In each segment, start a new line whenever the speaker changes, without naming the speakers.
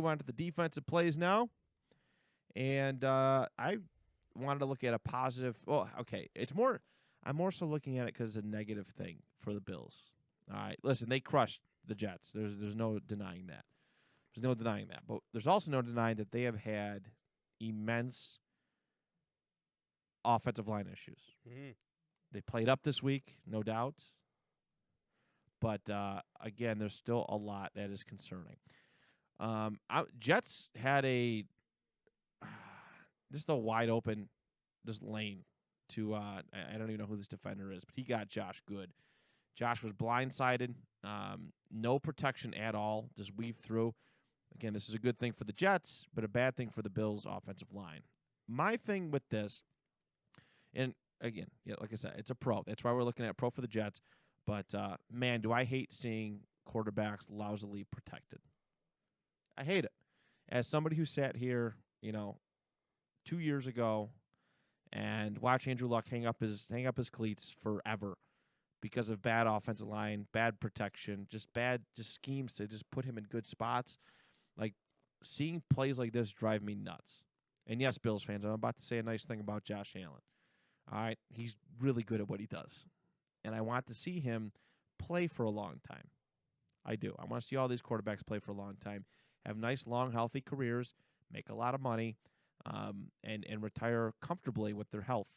on to the defensive plays now. And I wanted to look at a positive. Well, okay. I'm more so looking at it because it's a negative thing for the Bills. All right. Listen, they crushed the Jets. There's no denying that. There's no denying that. But there's also no denying that they have had immense offensive line issues.
Mm-hmm.
They played up this week, no doubt. But, again, there's still a lot that is concerning. Jets had just a wide open lane to I don't even know who this defender is, but he got Josh good. Josh was blindsided, no protection at all, just weaved through. Again, this is a good thing for the Jets, but a bad thing for the Bills' offensive line. My thing with this, and again, yeah, like I said, it's a pro. That's why we're looking at pro for the Jets. But, man, do I hate seeing quarterbacks lousily protected. I hate it. As somebody who sat here, 2 years ago and watched Andrew Luck hang up his cleats forever because of bad offensive line, bad protection, just schemes to just put him in good spots. Like, seeing plays like this drive me nuts. And yes, Bills fans, I'm about to say a nice thing about Josh Allen. All right, he's really good at what he does. And I want to see him play for a long time. I do. I want to see all these quarterbacks play for a long time, have nice, long, healthy careers, make a lot of money, and retire comfortably with their health,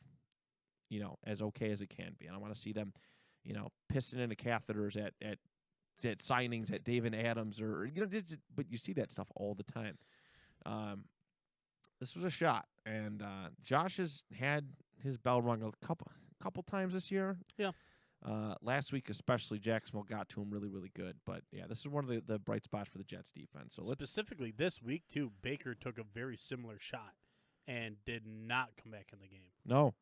as okay as it can be. And I want to see them, pissing into catheters at signings at David Adams but you see that stuff all the time. This was a shot, and Josh has had his bell rung a couple times this year.
Yeah.
Last week, especially, Jacksonville got to him really, really good. But, yeah, this is one of the bright spots for the Jets defense. So
specifically this week, too, Baker took a very similar shot and did not come back in the game.
No,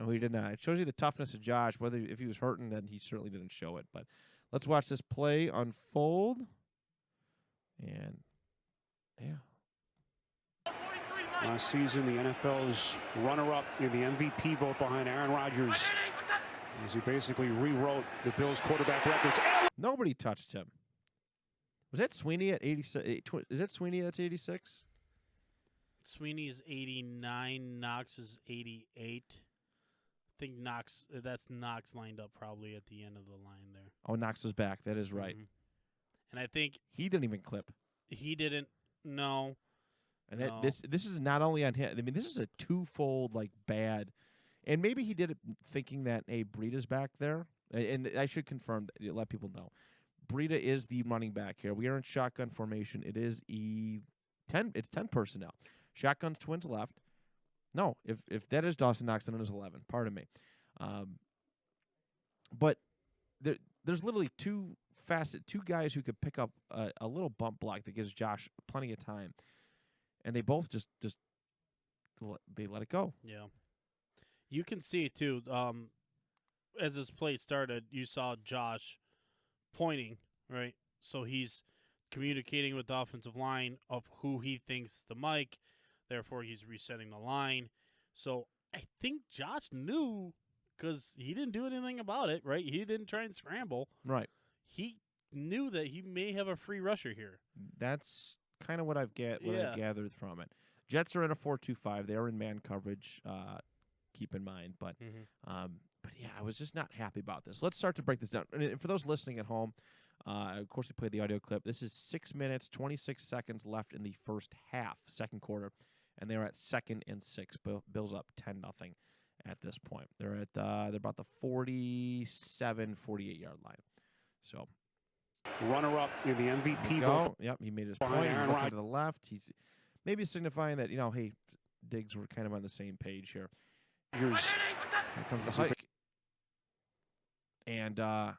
he did not. It shows you the toughness of Josh. If he was hurting, then he certainly didn't show it. But let's watch this play unfold. And, yeah.
Last season, the NFL's runner-up in the MVP vote behind Aaron Rodgers, as he basically rewrote the Bills' quarterback records.
Nobody touched him. Was that Sweeney at 86? Is that Sweeney that's 86?
Sweeney's 89. Knox is 88. I think that's Knox lined up probably at the end of the line there.
Oh, Knox was back. That is right.
Mm-hmm. And I think
he didn't even clip.
He didn't. No.
And this is not only on him. I mean, this is a twofold bad. And maybe he did it thinking that Breida's back there. And I should confirm that, let people know. Breida is the running back here. We are in shotgun formation. It is 10. It's 10 personnel. Shotguns, twins left. No, if that is Dawson Knox, then it is 11. Pardon me. But there's literally two guys who could pick up a little bump block that gives Josh plenty of time. And they both just they let it go.
Yeah. You can see, too, as this play started, you saw Josh pointing, right? So he's communicating with the offensive line of who he thinks is the mic. Therefore, he's resetting the line. So I think Josh knew because he didn't do anything about it, right? He didn't try and scramble.
Right.
He knew that he may have a free rusher here.
That's kind of what I've gathered from it. Jets are in a 4-2-5. They are in man coverage. Keep in mind, but yeah, I was just not happy about this. Let's start to break this down. And for those listening at home, of course, we played the audio clip. This is 6 minutes, 26 seconds left in the first half, second quarter, and they're at 2nd and 6. Bills up 10-0 at this point. They're at they're about the 47, 48-yard line. So.
Runner-up in the MVP vote.
Yep, he made his point. He's looking to the left. He's maybe signifying that, hey, Diggs, we're kind of on the same page here. Here comes the hike. And, I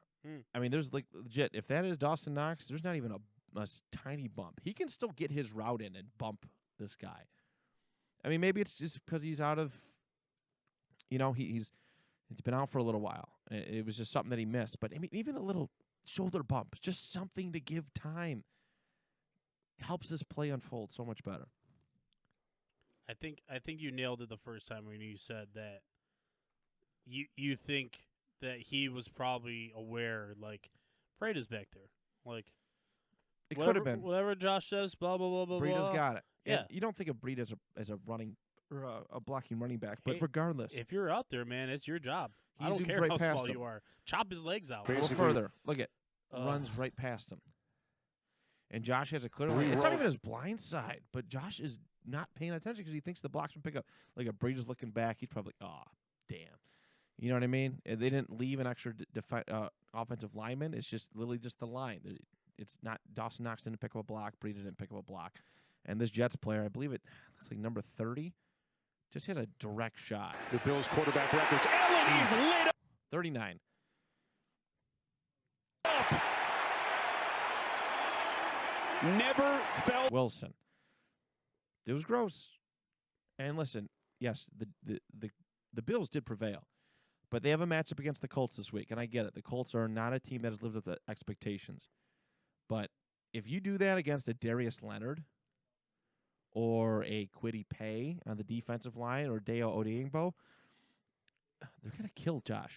mean, there's legit, if that is Dawson Knox, there's not even a tiny bump. He can still get his route in and bump this guy. I mean, maybe it's just because he's out of, he's been out for a little while. It was just something that he missed. But, I mean, even a little shoulder bump, just something to give time, helps this play unfold so much better.
I think you nailed it the first time when you said that you think that he was probably aware, Breida's back there.
It could have been.
Whatever Josh says, blah, blah, blah, blah,
Breida's
blah.
got it.
Yeah.
And you don't think of Breida as a running or a blocking running back, but
Hey,
regardless.
If you're out there, man, it's your job. I don't
zooms
care
right
how
past
small
him.
you are. Chop his legs out.
A little
Basically-
further. Look at runs right past him. And Josh has a clear line.
Rewrote.
It's not even his blind side, but Josh is not paying attention because he thinks the blocks would pick up. Like if Breida's looking back, he's probably damn. You know what I mean? They didn't leave an extra offensive lineman. It's just literally just the line. It's not Dawson Knox didn't pick up a block. Breida didn't pick up a block. And this Jets player, I believe it looks like number 30, just has a direct shot.
The Bills quarterback records. Allen is lit
39.
up. Never felt.
Wilson. It was gross. And listen, yes, the Bills did prevail. But they have a matchup against the Colts this week, and I get it. The Colts are not a team that has lived up to expectations. But if you do that against a Darius Leonard or a Kwity Paye on the defensive line or Deo Odeyingbo, they're going to kill Josh.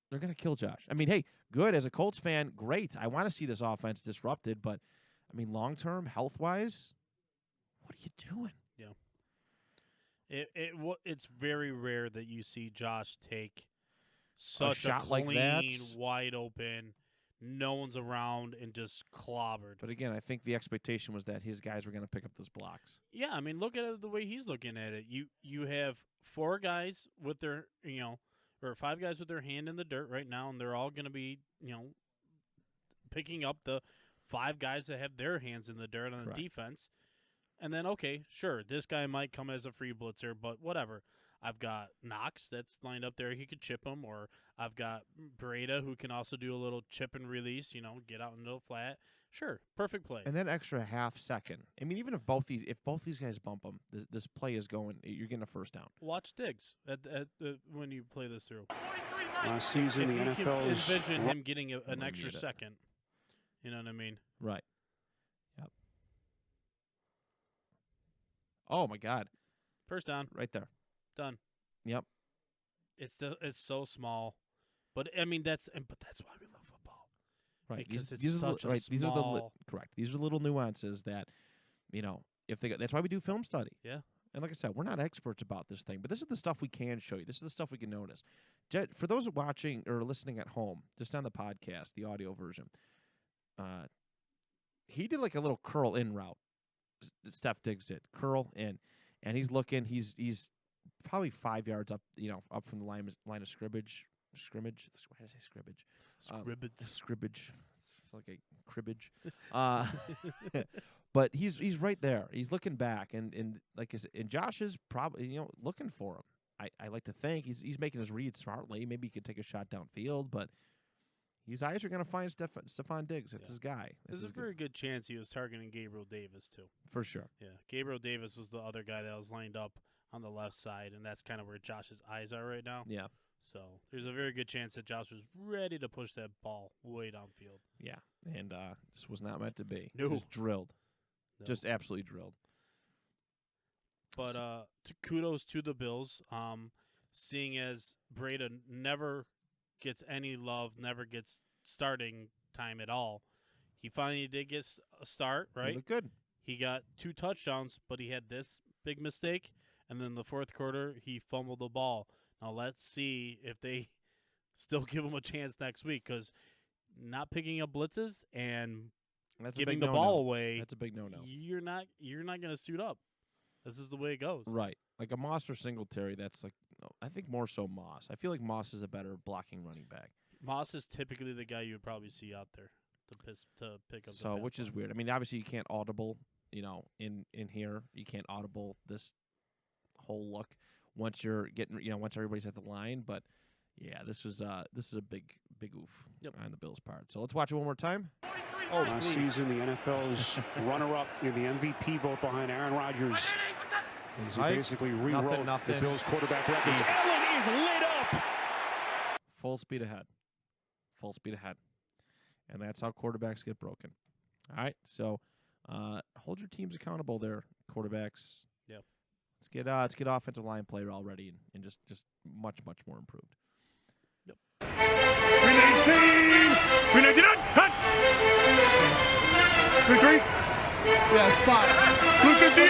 They're going to kill Josh. I mean, hey, good. As a Colts fan, great. I want to see this offense disrupted, but, I mean, long-term, health-wise, what are you doing?
It's very rare that you see Josh take such a
shot
clean,
like that.
wide open, no one's around, and just clobbered.
But again, I think the expectation was that his guys were going to pick up those blocks.
Yeah, I mean, look at it the way he's looking at it. You have 4 guys with their, or 5 guys with their hand in the dirt right now, and they're all going to be, picking up the 5 guys that have their hands in the dirt on
Correct.
the defense. And then, okay, sure, this guy might come as a free blitzer, but whatever. I've got Knox that's lined up there. He could chip him. Or I've got Breida who can also do a little chip and release, get out into the flat. Sure, perfect play.
And that extra half second. I mean, even if both these guys bump them, this play is going. You're getting a first down.
Watch Diggs when you play this through.
Last season,
If
the
you can
NFL's
envision him getting an
gonna
extra
need it.
second. You know what I mean?
Right. Yep. Oh my God!
First down,
Right there.
done.
Yep.
It's so small, but I mean that's why we love football.
Right.
Because it's
these are
such a
right. These are
small.
correct. These are little nuances that, if they. That's why we do film study.
Yeah.
And like I said, we're not experts about this thing, but this is the stuff we can show you. This is the stuff we can notice. For those watching or listening at home, just on the podcast, the audio version, he did like a little curl in route. Steph Diggs did curl in, and he's looking. He's probably 5 yards up, up from the line of scrimmage. Scrimmage. Why did I say scrimmage? Scrimmage. It's like a cribbage. But he's right there. He's looking back, and like and Josh is probably looking for him. I like to think he's making his read smartly. Maybe he could take a shot downfield, but his eyes are going to find Stephon Diggs. That's his guy.
There's a very good chance he was targeting Gabriel Davis too.
For sure.
Yeah, Gabriel Davis was the other guy that was lined up on the left side, and that's kind of where Josh's eyes are right now.
Yeah.
So there's a very good chance that Josh was ready to push that ball way downfield.
Yeah, and this was not meant to be.
No.
Just drilled.
No.
Just absolutely drilled.
But kudos to the Bills, seeing as Breida never gets any love, never gets starting time at all. He finally did get a start,
He
right?
looked good.
He got 2 touchdowns, but he had this big mistake, and then the fourth quarter he fumbled the ball. Now let's see if they still give him a chance next week, because not picking up blitzes and
That's a
giving
big
the
no-no.
ball away,
That's a big no-no.
you're not going to suit up. This is the way it goes.
Right. Like a Moss or Singletary, that's like, I think more so Moss. I feel like Moss is a better blocking running back.
Moss is typically the guy you would probably see out there to pick up.
So, which is weird. I mean, obviously you can't audible, in here. You can't audible this whole look once you're getting, once everybody's at the line. But yeah, this is a big oof on the Bills' part. So let's watch it one more time.
last season, the NFL's runner-up in the MVP vote behind Aaron Rodgers. As he basically rewrote the Bills quarterback records. Allen is lit up.
Full speed ahead. Full speed ahead. And that's how quarterbacks get broken. All right. So hold your teams accountable there, quarterbacks.
Yep.
Let's get offensive line play already and just much, much more improved.
Yep.
Grenade team! Grenade, hut! Yeah, spot.
Look at the